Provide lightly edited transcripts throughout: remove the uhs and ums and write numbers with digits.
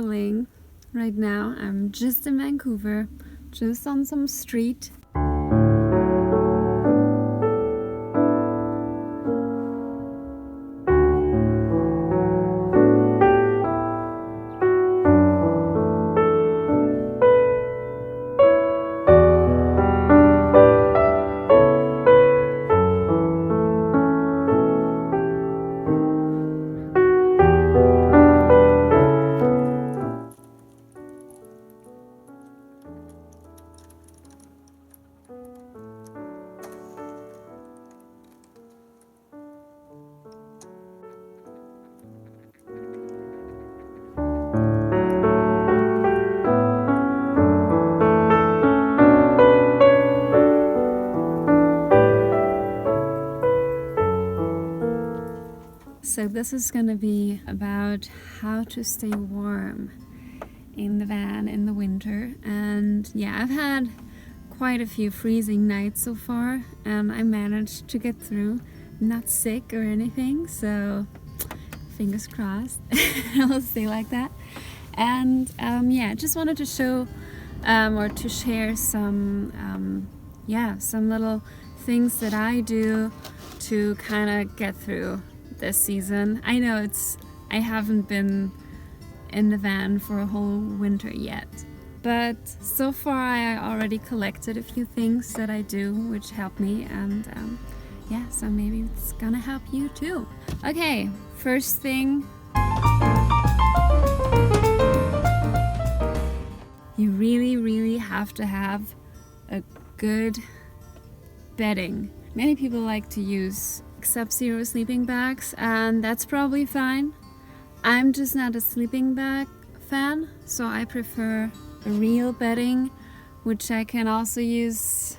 traveling right now. I'm just in Vancouver, just on some street. So this is gonna be about how to stay warm in the van in the winter. And yeah, I've had quite a few freezing nights so far, and I managed to get through. I'm not sick or anything, so fingers crossed. I'll stay like that. And yeah, just wanted to show or to share some some little things that I do to kind of get through this season. I know I haven't been in the van for a whole winter yet, but so far I already collected a few things that I do which help me, and yeah, so maybe it's gonna help you too. Okay, first thing, you really have to have a good bedding. Many people like to use Sub-Zero sleeping bags, and that's probably fine. I'm just not a sleeping bag fan, so I prefer a real bedding, which I can also use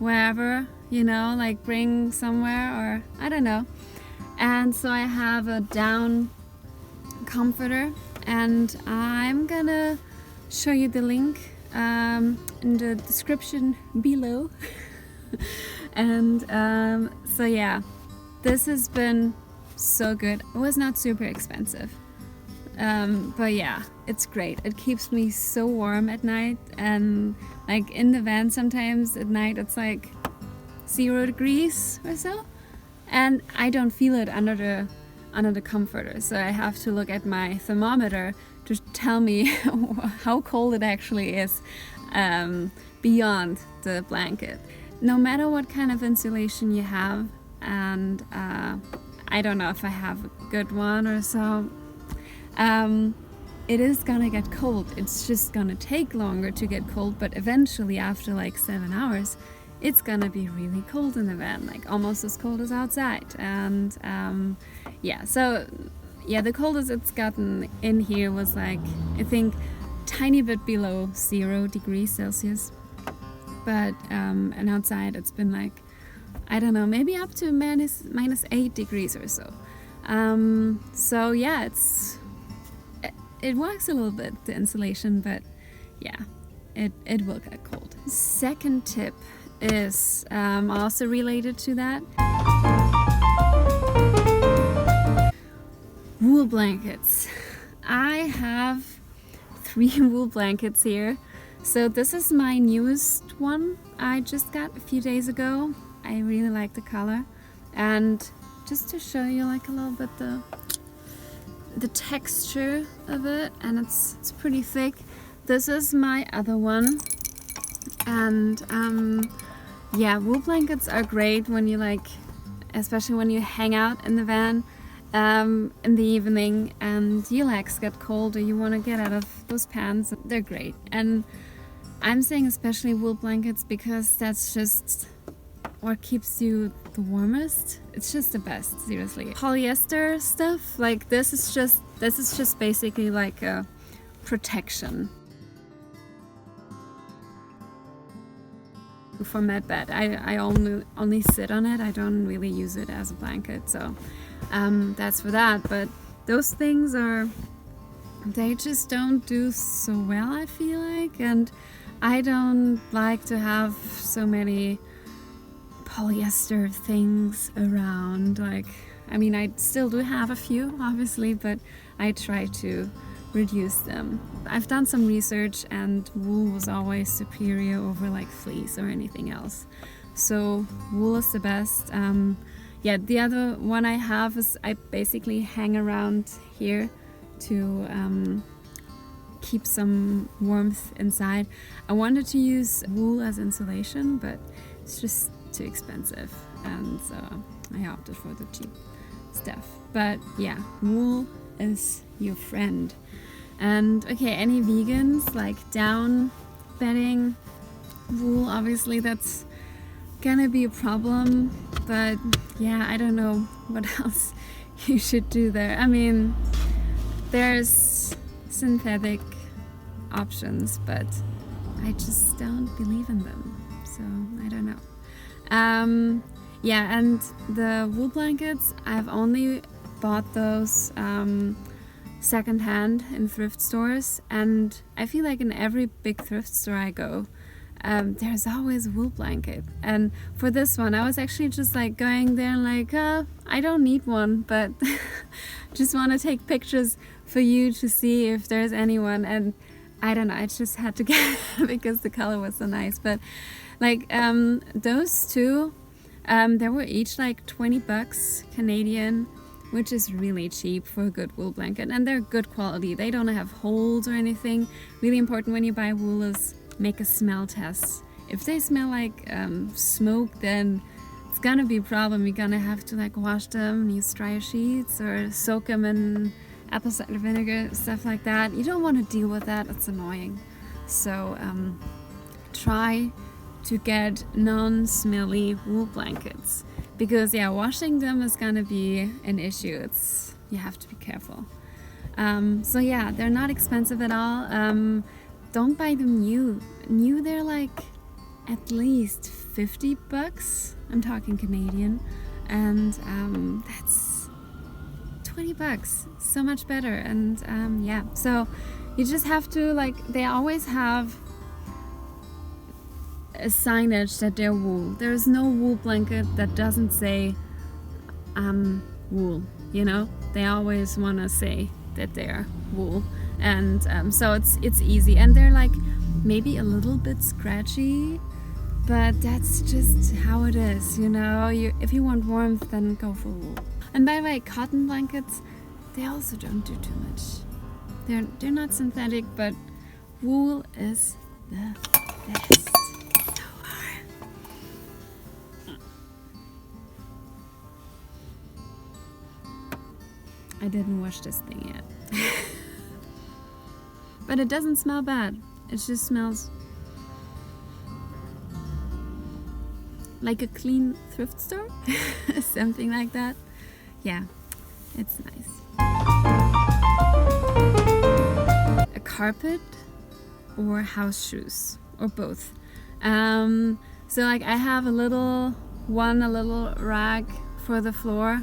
wherever, like bring somewhere, or I don't know. And so I have a down comforter, and I'm gonna show you the link in the description below. And so yeah, this has been so good. It was not super expensive, but yeah, it's great. It keeps me so warm at night, and like in the van sometimes at night it's like 0 degrees or so, and I don't feel it under the comforter, so I have to look at my thermometer to tell me how cold it actually is beyond the blanket. No matter what kind of insulation you have, and I don't know if I have a good one or so, it is gonna get cold. It's just gonna take longer to get cold, but eventually after like 7 hours, it's gonna be really cold in the van, like almost as cold as outside. And yeah, so yeah, the coldest it's gotten in here was like, I think, tiny bit below 0 degrees Celsius. But and outside it's been like, I don't know, maybe up to minus 8 degrees or so. So yeah, it works a little bit, the insulation, but yeah, it will get cold. Second tip is also related to that. Wool blankets. I have 3 wool blankets here. So this is my newest one I just got a few days ago. I really like the color, and just to show you like a little bit the texture of it, and it's pretty thick. This is my other one, and yeah, wool blankets are great when you especially when you hang out in the van in the evening and your legs get cold or you want to get out of those pants. They're great. And I'm saying especially wool blankets because that's just what keeps you the warmest. It's just the best, seriously. Polyester stuff like this is just basically like a protection for my bed. I only sit on it. I don't really use it as a blanket, so that's for that. But those things they just don't do so well, I feel like, and I don't like to have so many polyester things around. Like, I mean, I still do have a few, obviously, but I try to reduce them. I've done some research and wool was always superior over like fleece or anything else. So wool is the best. Yeah, the other one I have is I basically hang around here to keep some warmth inside. I wanted to use wool as insulation, but it's just too expensive, and so I opted for the cheap stuff. But yeah, wool is your friend. And okay, any vegans like down bedding, wool, obviously that's gonna be a problem, but yeah, I don't know what else you should do there. I mean, there's synthetic options, but I just don't believe in them, so I don't know. Yeah, and the wool blankets, I've only bought those secondhand in thrift stores, and I feel like in every big thrift store I go, there's always a wool blanket. And for this one, I was actually just like going there and like, I don't need one, but just want to take pictures for you to see if there's anyone. And I don't know, I just had to get it because the color was so nice. But like those two, they were each like 20 bucks Canadian, which is really cheap for a good wool blanket, and they're good quality. They don't have holes or anything. Really important when you buy wool is make a smell test. If they smell like smoke, then it's gonna be a problem. You're gonna have to like wash them, use dryer sheets, or soak them in apple cider vinegar, stuff like that. You don't want to deal with that, it's annoying. So try to get non-smelly wool blankets, because yeah, washing them is gonna be an issue. You have to be careful. So yeah, they're not expensive at all. Don't buy them new. They're like at least 50 bucks. I'm talking Canadian, and that's 20 bucks. So much better. And yeah, so you just have to like, they always have a signage that they're wool. There's no wool blanket that doesn't say wool, you know? They always want to say that they're wool, and so it's easy, and they're like maybe a little bit scratchy, but that's just how it is, you know? If you want warmth, then go for wool. And by the way, cotton blankets, they also don't do too much. They're not synthetic, but wool is the best. I didn't wash this thing yet. But it doesn't smell bad. It just smells like a clean thrift store. Something like that. Yeah, it's nice. A carpet or house shoes, or both. So like I have a little rag for the floor.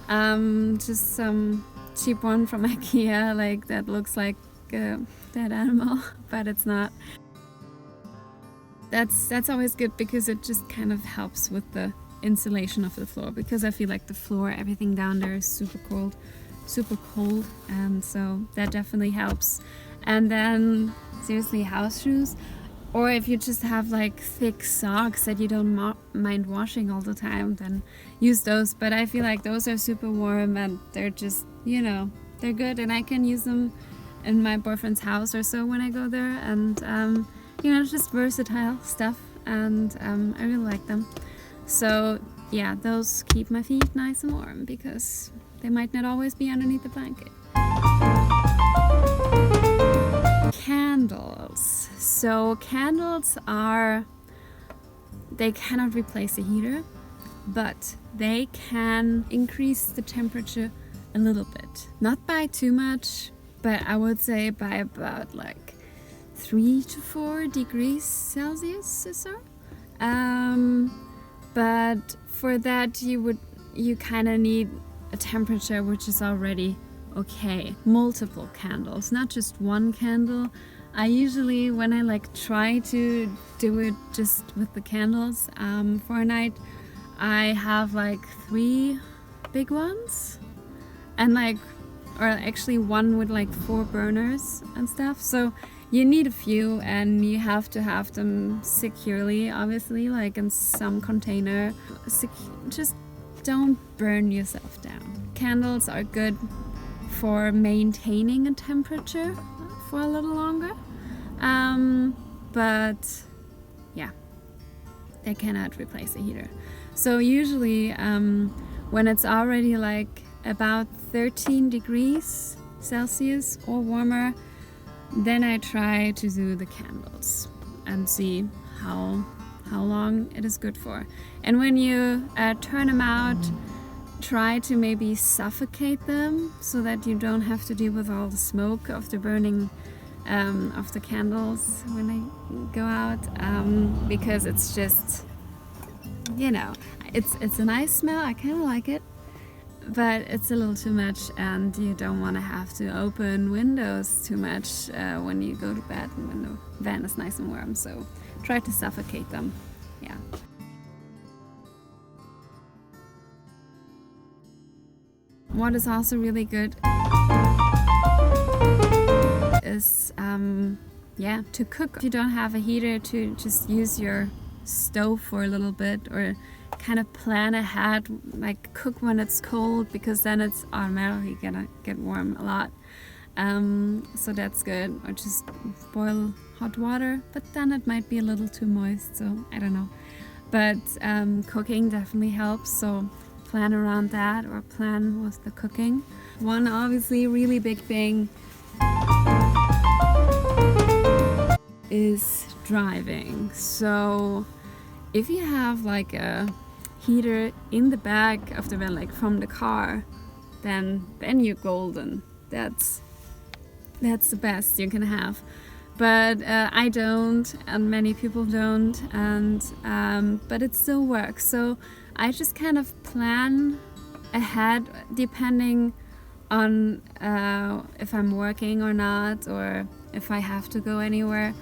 Just some cheap one from IKEA, like that looks like a dead animal, but it's not. That's always good, because it just kind of helps with the insulation of the floor, because I feel like the floor, everything down there is super cold, and so that definitely helps. And then seriously, house shoes, or if you just have like thick socks that you don't mind washing all the time, then use those. But I feel like those are super warm, and they're just, you know, they're good, and I can use them in my boyfriend's house or so when I go there. And you know, it's just versatile stuff, and I really like them. So yeah, those keep my feet nice and warm, because they might not always be underneath the blanket. Candles. So candles they cannot replace a heater, but they can increase the temperature a little bit. Not by too much, but I would say by about like 3 to 4 degrees Celsius or so. But for that you kind of need a temperature which is already okay. Multiple candles, not just one candle. I usually, when I like try to do it just with the candles for a night, I have like 3 big ones and like or actually one with like 4 burners and stuff. So you need a few, and you have to have them securely, obviously, like in some container. Just don't burn yourself down. Candles are good for maintaining a temperature for a little longer, but yeah, they cannot replace a heater. So usually when it's already like about 13 degrees Celsius or warmer, then I try to do the candles and see how long it is good for. And when you turn them out, try to maybe suffocate them so that you don't have to deal with all the smoke of the burning of the candles when they go out, because it's just, you know, it's a nice smell. I kind of like it, but it's a little too much, and you don't want to have to open windows too much when you go to bed and when the van is nice and warm. So try to suffocate them. Yeah. What is also really good is to cook. If you don't have a heater, to just use your stove for a little bit, or kind of plan ahead, like cook when it's cold, because then it's automatically gonna get warm a lot. So that's good. Or just boil hot water, but then it might be a little too moist, so I don't know. But cooking definitely helps, so plan around that, or plan with the cooking. One obviously really big thing is driving. So if you have like a heater in the back of the van, like from the car, then you're golden. That's the best you can have. But I don't, and many people don't, and but it still works. So I just kind of plan ahead, depending on if I'm working or not, or if I have to go anywhere.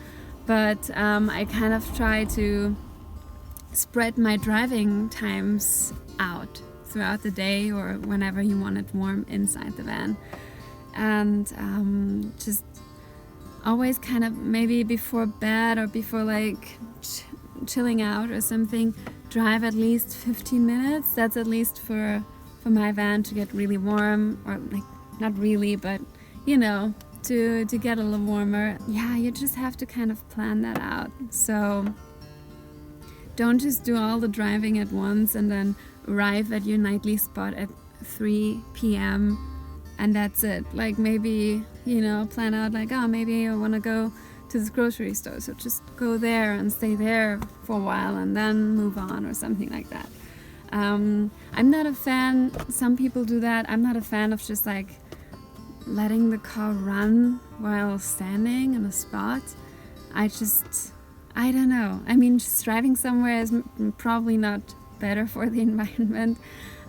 But I kind of try to spread my driving times out throughout the day, or whenever you want it warm inside the van. And just always kind of maybe before bed, or before like chilling out or something, drive at least 15 minutes. That's at least for my van to get really warm, or like not really, but you know, to get a little warmer. Yeah, you just have to kind of plan that out. So don't just do all the driving at once and then arrive at your nightly spot at 3 p.m. and that's it. Like maybe, you know, plan out like, oh, maybe I want to go to this grocery store, so just go there and stay there for a while and then move on, or something like that. I'm not a fan, some people do that. I'm not a fan of just like letting the car run while standing in a spot. I don't know. I mean, just driving somewhere is probably not better for the environment.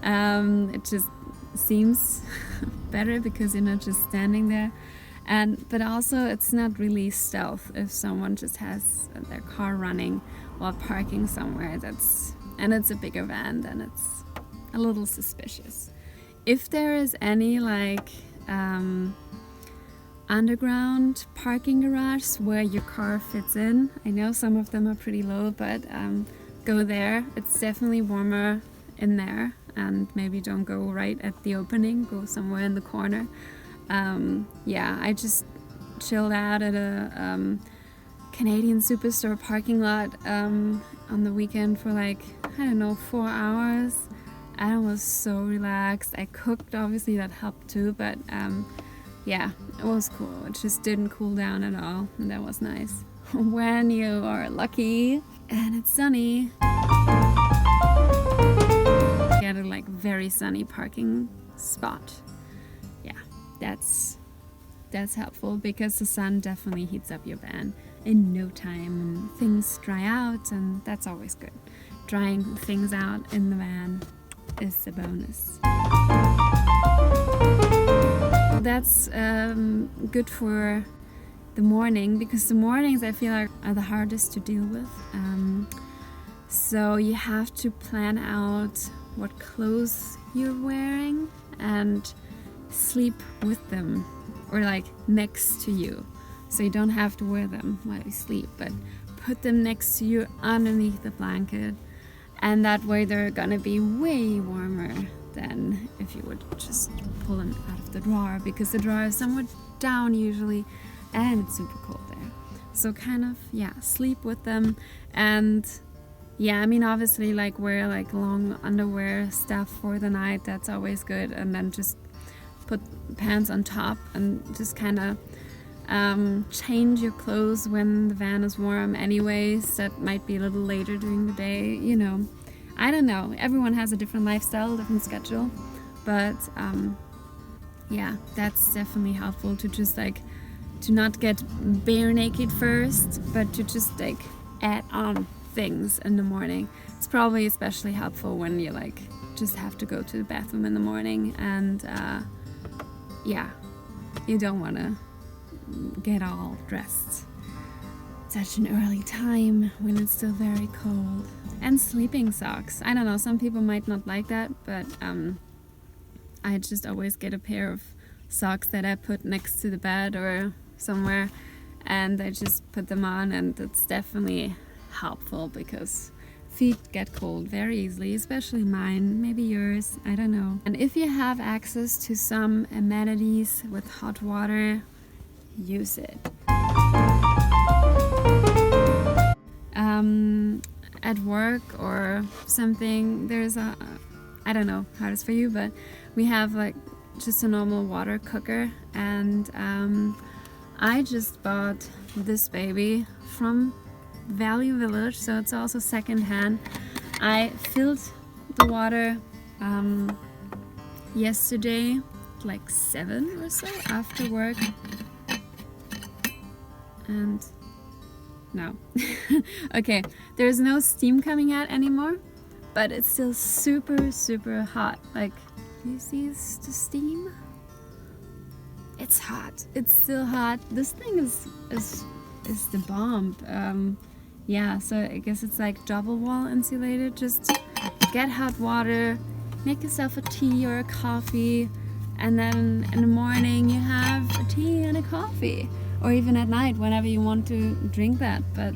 It just seems better because you're not just standing there. But also it's not really stealth if someone just has their car running while parking somewhere. And it's a bigger van, then it's a little suspicious. If there is any like underground parking garage where your car fits in, I know some of them are pretty low, but go there. It's definitely warmer in there, and maybe don't go right at the opening, go somewhere in the corner. I just chilled out at a Canadian Superstore parking lot on the weekend for like, I don't know, 4 hours. I was so relaxed. I cooked, obviously that helped too, but it was cool. It just didn't cool down at all, and that was nice. When you are lucky and it's sunny, get a like very sunny parking spot. Yeah, that's helpful, because the sun definitely heats up your van in no time and things dry out, and that's always good. Drying things out in the van is a bonus. That's good for the morning, because the mornings I feel like are the hardest to deal with. So you have to plan out what clothes you're wearing, and sleep with them or like next to you. So you don't have to wear them while you sleep, but put them next to you underneath the blanket. And that way they're gonna be way warmer than if you would just pull them out of the drawer, because the drawer is somewhat down usually and it's super cold there. So kind of, yeah, sleep with them. And yeah, I mean, obviously like wear like long underwear stuff for the night, that's always good. And then just put pants on top and just kind of change your clothes when the van is warm anyways. That might be a little later during the day, you know. I don't know, everyone has a different lifestyle, different schedule, but yeah, that's definitely helpful to just like to not get bare naked first, but to just like add on things in the morning. It's probably especially helpful when you like just have to go to the bathroom in the morning, and yeah, you don't want to get all dressed such an early time when it's still very cold. And sleeping socks, I don't know, some people might not like that, but I just always get a pair of socks that I put next to the bed or somewhere, and I just put them on, and it's definitely helpful because feet get cold very easily, especially mine, maybe yours, I don't know. And if you have access to some amenities with hot water, use it. At work or something, there's a, I don't know how it is for you, but we have like just a normal water cooker, and I just bought this baby from Value Village, so it's also secondhand. I filled the water yesterday, like 7 or so after work, and no. Okay, there's no steam coming out anymore, but it's still super, super hot. Like, do you see the steam? It's hot. It's still hot. This thing is the bomb. Yeah, so I guess it's like double wall insulated. Just get hot water, make yourself a tea or a coffee, and then in the morning you have a tea and a coffee. Or even at night, whenever you want to drink that. But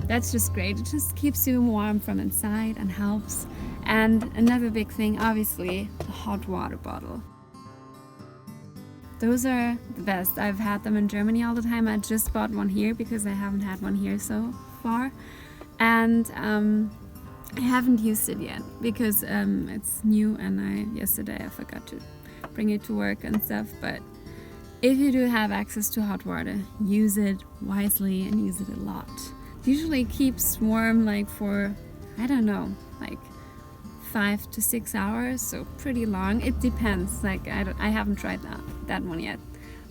that's just great. It just keeps you warm from inside and helps. And another big thing, obviously, the hot water bottle. Those are the best. I've had them in Germany all the time. I just bought one here because I haven't had one here so far. And I haven't used it yet because it's new, and yesterday I forgot to bring it to work and stuff. But if you do have access to hot water, use it wisely and use it a lot. It usually keeps warm like for, I don't know, like 5 to 6 hours, so pretty long. It depends, like I haven't tried that one yet,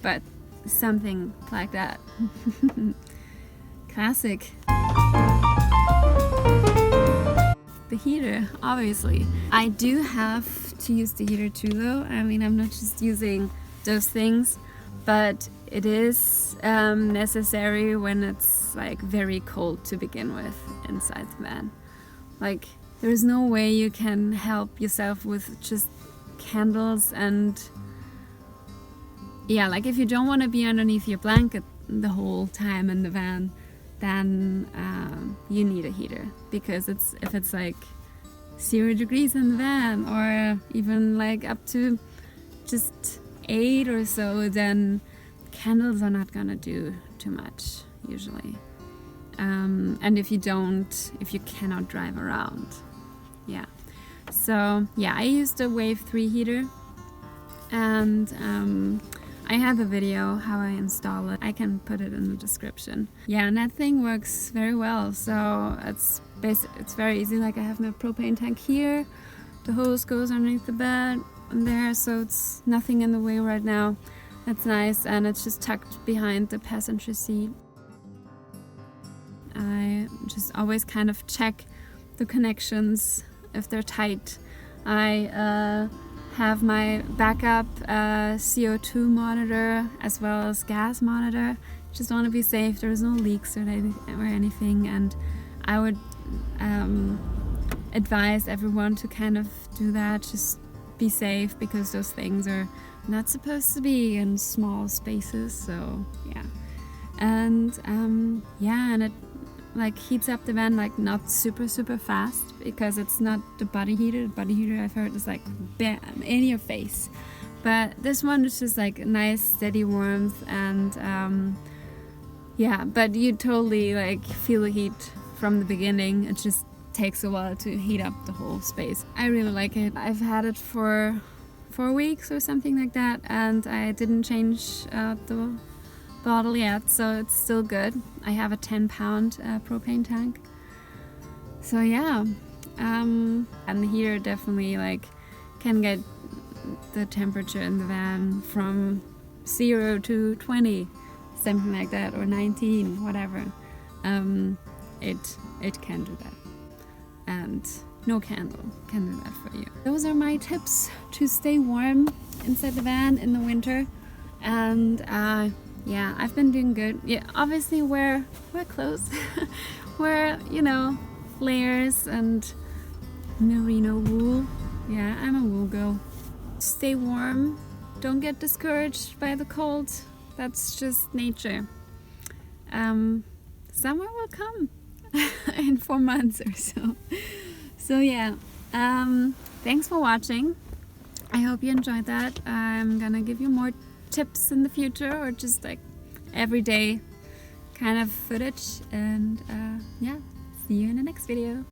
but something like that. Classic. The heater, obviously. I do have to use the heater too though. I mean, I'm not just using those things, but it is necessary when it's like very cold to begin with inside the van. Like, there's no way you can help yourself with just candles, and yeah, like if you don't want to be underneath your blanket the whole time in the van, then you need a heater, because if it's like 0 degrees in the van, or even like up to just 8 or so, then candles are not gonna do too much usually. And if you cannot drive around, yeah. So yeah, I used a Wave 3 heater, and I have a video how I install it. I can put it in the description. Yeah, and that thing works very well. So it's very easy. Like, I have my propane tank here. The hose goes underneath the bed and there, so it's nothing in the way right now. That's nice, and it's just tucked behind the passenger seat. I just always kind of check the connections if they're tight. I have my backup CO2 monitor as well as gas monitor. Just want to be safe. There's no leaks or anything, and I would advise everyone to kind of do that. Just be safe, because those things are not supposed to be in small spaces, so yeah. And yeah, and it like heats up the van like not super fast, because it's not the body heater. The body heater, I've heard, is like bam in your face, but this one is just like nice steady warmth. And yeah, but you totally like feel the heat from the beginning. It just takes a while to heat up the whole space. I really like it. I've had it for 4 weeks or something like that, and I didn't change the bottle yet, so it's still good. I have a 10-pound propane tank, so yeah. And the heater definitely like can get the temperature in the van from 0 to 20, something like that, or 19, whatever. It can do that, and no candle can do that for you. Those are my tips to stay warm inside the van in the winter. And yeah, I've been doing good. Yeah, obviously wear clothes, wear, you know, layers and merino wool. Yeah, I'm a wool girl. Stay warm. Don't get discouraged by the cold. That's just nature. Summer will come in 4 months or so. So yeah, thanks for watching. I hope you enjoyed that. I'm gonna give you more tips in the future, or just like everyday kind of footage. And yeah, see you in the next video.